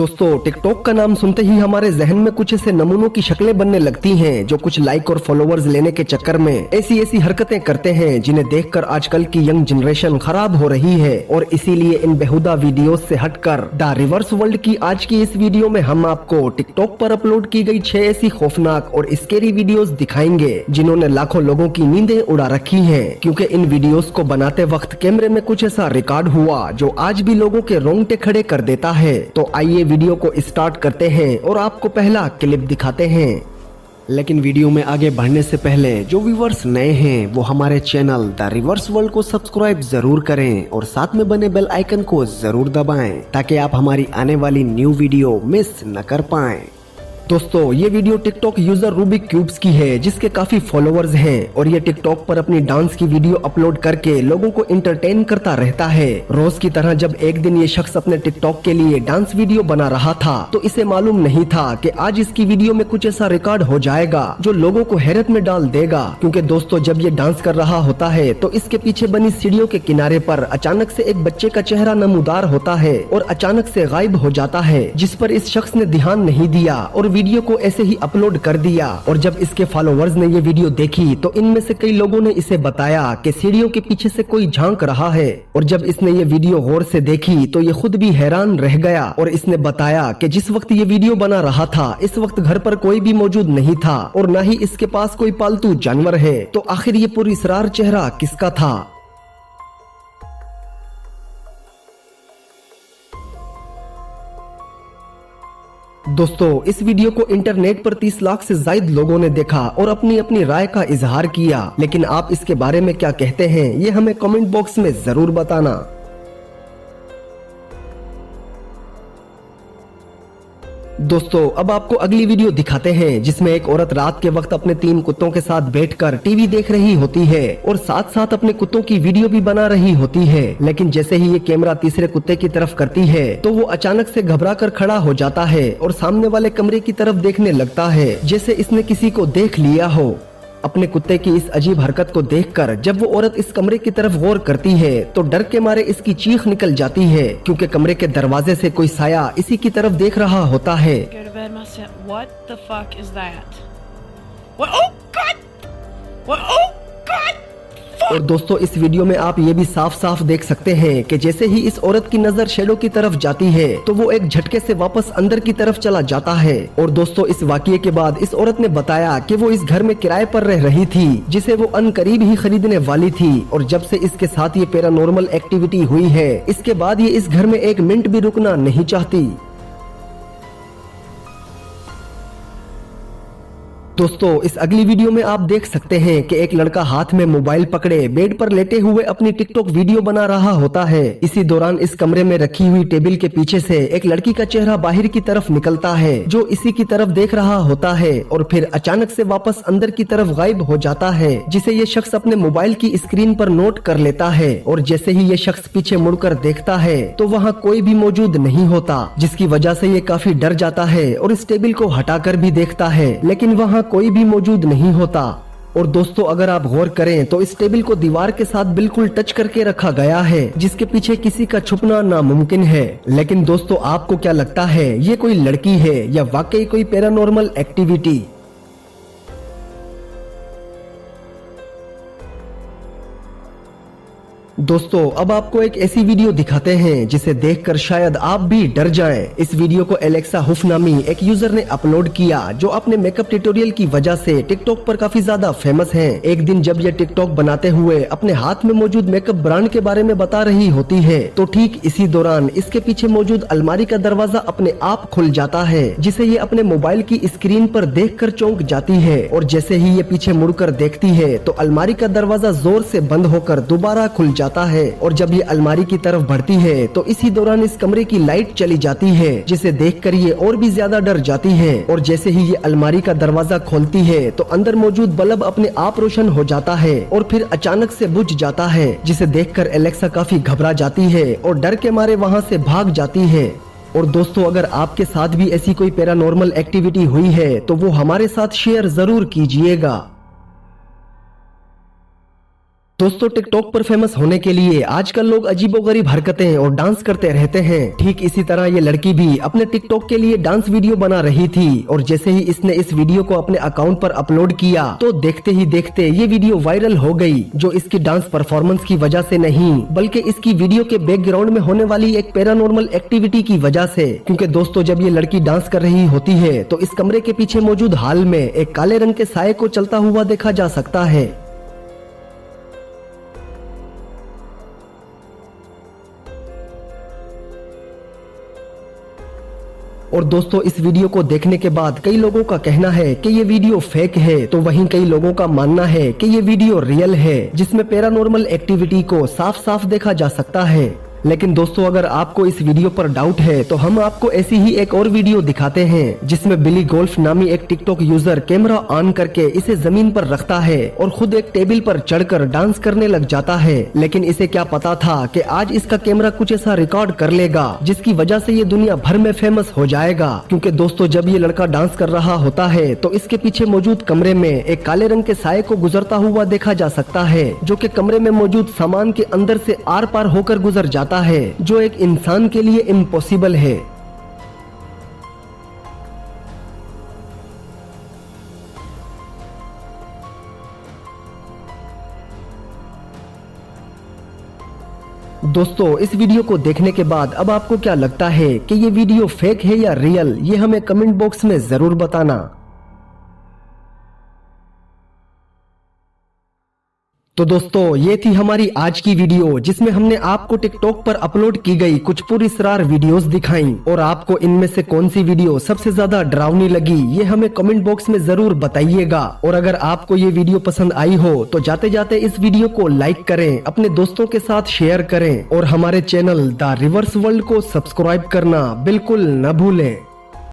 दोस्तों टिकटॉक का नाम सुनते ही हमारे जहन में कुछ ऐसे नमूनों की शक्लें बनने लगती हैं जो कुछ लाइक और फॉलोअर्स लेने के चक्कर में ऐसी हरकतें करते हैं जिन्हें देखकर आजकल की यंग जनरेशन खराब हो रही है। और इसीलिए इन बेहुदा वीडियोस से हटकर द रिवर्स वर्ल्ड की आज की इस वीडियो में हम आपको टिकटॉक पर अपलोड की गई 6 ऐसी खौफनाक और स्केरी वीडियोस दिखाएंगे जिन्होंने लाखों लोगों की नींदें उड़ा रखी हैं, क्योंकि इन वीडियोस को बनाते वक्त कैमरे में कुछ ऐसा रिकॉर्ड हुआ जो आज भी लोगों के रोंगटे खड़े कर देता है। तो आइए वीडियो को स्टार्ट करते हैं और आपको पहला क्लिप दिखाते हैं। लेकिन वीडियो में आगे बढ़ने से पहले जो व्यूवर्स नए हैं वो हमारे चैनल द रिवर्स वर्ल्ड को सब्सक्राइब जरूर करें और साथ में बने बेल आइकन को जरूर दबाएं ताकि आप हमारी आने वाली न्यू वीडियो मिस न कर पाएं। दोस्तों ये video TikTok user Rubik cubes की है जिसके काफी फॉलोअर्स हैं और ये टिकटॉक पर अपनी डांस की वीडियो अपलोड करके लोगों को एंटरटेन करता रहता है। रोज की तरह जब एक दिन ये शख्स अपने टिकटॉक के लिए डांस वीडियो बना रहा था तो इसे मालूम नहीं था कि आज इसकी वीडियो में कुछ ऐसा रिकॉर्ड हो जाएगा जो लोगों को हैरत में डाल देगा। क्योंकि दोस्तों जब ये डांस कर रहा होता है तो इसके पीछे बनी सीढ़ियों के किनारे पर अचानक से एक बच्चे का चेहरा नमूदार होता है और अचानक से गायब हो जाता है, जिस पर इस शख्स ने ध्यान नहीं दिया और वीडियो को ऐसे ही अपलोड कर दिया। और जब इसके फॉलोअर्स ने ये वीडियो देखी तो इनमें से कई लोगों ने इसे बताया कि सीढ़ियों के पीछे से कोई झांक रहा है। और जब इसने ये वीडियो गौर से देखी तो ये खुद भी हैरान रह गया और इसने बताया कि जिस वक्त ये वीडियो बना रहा था इस वक्त घर पर कोई भी मौजूद नहीं था और न ही इसके पास कोई पालतू जानवर है। तो आखिर ये पुरस्रार चेहरा किसका था? दोस्तों इस वीडियो को इंटरनेट पर 30 लाख से ज्यादा लोगों ने देखा और अपनी अपनी राय का इजहार किया। लेकिन आप इसके बारे में क्या कहते हैं ये हमें कमेंट बॉक्स में जरूर बताना। दोस्तों अब आपको अगली वीडियो दिखाते हैं जिसमें एक औरत रात के वक्त अपने 3 कुत्तों के साथ बैठकर टीवी देख रही होती है और साथ साथ अपने कुत्तों की वीडियो भी बना रही होती है। लेकिन जैसे ही ये कैमरा तीसरे कुत्ते की तरफ करती है तो वो अचानक से घबरा कर खड़ा हो जाता है और सामने वाले कमरे की तरफ देखने लगता है जैसे इसने किसी को देख लिया हो। अपने कुत्ते की इस अजीब हरकत को देखकर जब वो औरत इस कमरे की तरफ गौर करती है तो डर के मारे इसकी चीख निकल जाती है, क्योंकि कमरे के दरवाजे से कोई साया इसी की तरफ देख रहा होता है। और दोस्तों इस वीडियो में आप ये भी साफ साफ देख सकते हैं कि जैसे ही इस औरत की नजर शेडो की तरफ जाती है तो वो एक झटके से वापस अंदर की तरफ चला जाता है। और दोस्तों इस वाकये के बाद इस औरत ने बताया कि वो इस घर में किराए पर रह रही थी जिसे वो अनकरीब ही खरीदने वाली थी और जब से इसके साथ ये पैरानॉर्मल एक्टिविटी हुई है इसके बाद ये इस घर में एक मिनट भी रुकना नहीं चाहती। दोस्तों इस अगली वीडियो में आप देख सकते हैं कि एक लड़का हाथ में मोबाइल पकड़े बेड पर लेटे हुए अपनी टिकटॉक वीडियो बना रहा होता है। इसी दौरान इस कमरे में रखी हुई टेबल के पीछे से एक लड़की का चेहरा बाहर की तरफ निकलता है जो इसी की तरफ देख रहा होता है और फिर अचानक से वापस अंदर की तरफ गायब हो जाता है, जिसे ये शख्स अपने मोबाइल की स्क्रीन पर नोट कर लेता है। और जैसे ही ये शख्स पीछे मुड़कर देखता है तो वहाँ कोई भी मौजूद नहीं होता, जिसकी वजह से ये काफी डर जाता है और इस टेबल को हटाकर भी देखता है लेकिन वहाँ कोई भी मौजूद नहीं होता। और दोस्तों अगर आप गौर करें तो इस टेबल को दीवार के साथ बिल्कुल टच करके रखा गया है जिसके पीछे किसी का छुपना नामुमकिन है। लेकिन दोस्तों आपको क्या लगता है ये कोई लड़की है या वाकई कोई पैरानॉर्मल एक्टिविटी? दोस्तों अब आपको एक ऐसी वीडियो दिखाते हैं जिसे देखकर शायद आप भी डर जाएं। इस वीडियो को एलेक्सा हुफ नामी एक यूजर ने अपलोड किया जो अपने मेकअप ट्यूटोरियल की वजह से टिकटॉक पर काफी ज्यादा फेमस है। एक दिन जब ये टिकटॉक बनाते हुए अपने हाथ में मौजूद मेकअप ब्रांड के बारे में बता रही होती है तो ठीक इसी दौरान इसके पीछे मौजूद अलमारी का दरवाजा अपने आप खुल जाता है, जिसे ये अपने मोबाइल की स्क्रीन पर देखकर चौंक जाती है। और जैसे ही ये पीछे मुड़कर देखती है तो अलमारी का दरवाजा जोर से बंद होकर दोबारा खुल जाता है। और जब ये अलमारी की तरफ बढ़ती है तो इसी दौरान इस कमरे की लाइट चली जाती है, जिसे देखकर ये और भी ज्यादा डर जाती है। और जैसे ही ये अलमारी का दरवाजा खोलती है तो अंदर मौजूद बल्ब अपने आप रोशन हो जाता है और फिर अचानक से बुझ जाता है, जिसे देखकर एलेक्सा काफी घबरा जाती है और डर के मारे वहाँ से भाग जाती है। और दोस्तों अगर आपके साथ भी ऐसी कोई पैरानॉर्मल एक्टिविटी हुई है तो वो हमारे साथ शेयर जरूर कीजिएगा। दोस्तों टिकटॉक पर फेमस होने के लिए आजकल लोग अजीबोगरीब हरकतें और डांस करते रहते हैं। ठीक इसी तरह ये लड़की भी अपने टिकटॉक के लिए डांस वीडियो बना रही थी और जैसे ही इसने इस वीडियो को अपने अकाउंट पर अपलोड किया तो देखते ही देखते ये वीडियो वायरल हो गई, जो इसकी डांस परफॉर्मेंस की वजह से नहीं बल्कि इसकी वीडियो के बैकग्राउंड में होने वाली एक पैरानॉर्मल एक्टिविटी की वजह से। क्योंकि दोस्तों जब ये लड़की डांस कर रही होती है तो इस कमरे के पीछे मौजूद हॉल में एक काले रंग के साये को चलता हुआ देखा जा सकता है। और दोस्तों इस वीडियो को देखने के बाद कई लोगों का कहना है कि ये वीडियो फेक है, तो वहीं कई लोगों का मानना है कि ये वीडियो रियल है, जिसमें पैरानॉर्मल एक्टिविटी को साफ साफ देखा जा सकता है। लेकिन दोस्तों अगर आपको इस वीडियो पर डाउट है तो हम आपको ऐसी ही एक और वीडियो दिखाते हैं जिसमें बिली गोल्फ नामी एक टिकटॉक यूजर कैमरा ऑन करके इसे जमीन पर रखता है और खुद एक टेबल पर चढ़कर डांस करने लग जाता है। लेकिन इसे क्या पता था कि आज इसका कैमरा कुछ ऐसा रिकॉर्ड कर लेगा जिसकी वजह से ये दुनिया भर में फेमस हो जाएगा। क्योंकि दोस्तों जब ये लड़का डांस कर रहा होता है तो इसके पीछे मौजूद कमरे में एक काले रंग के साये को गुजरता हुआ देखा जा सकता है, जो कि कमरे में मौजूद सामान के अंदर से आर पार होकर गुजर जाता है, जो एक इंसान के लिए इम्पॉसिबल है। दोस्तों इस वीडियो को देखने के बाद अब आपको क्या लगता है कि ये वीडियो फेक है या रियल, ये हमें कमेंट बॉक्स में जरूर बताना। तो दोस्तों ये थी हमारी आज की वीडियो जिसमें हमने आपको टिकटॉक पर अपलोड की गई कुछ पुरस्कार वीडियोस दिखाई, और आपको इनमें से कौन सी वीडियो सबसे ज्यादा डरावनी लगी ये हमें कमेंट बॉक्स में जरूर बताइएगा। और अगर आपको ये वीडियो पसंद आई हो तो जाते जाते इस वीडियो को लाइक करें, अपने दोस्तों के साथ शेयर करें और हमारे चैनल द रिवर्स वर्ल्ड को सब्सक्राइब करना बिल्कुल न भूलें।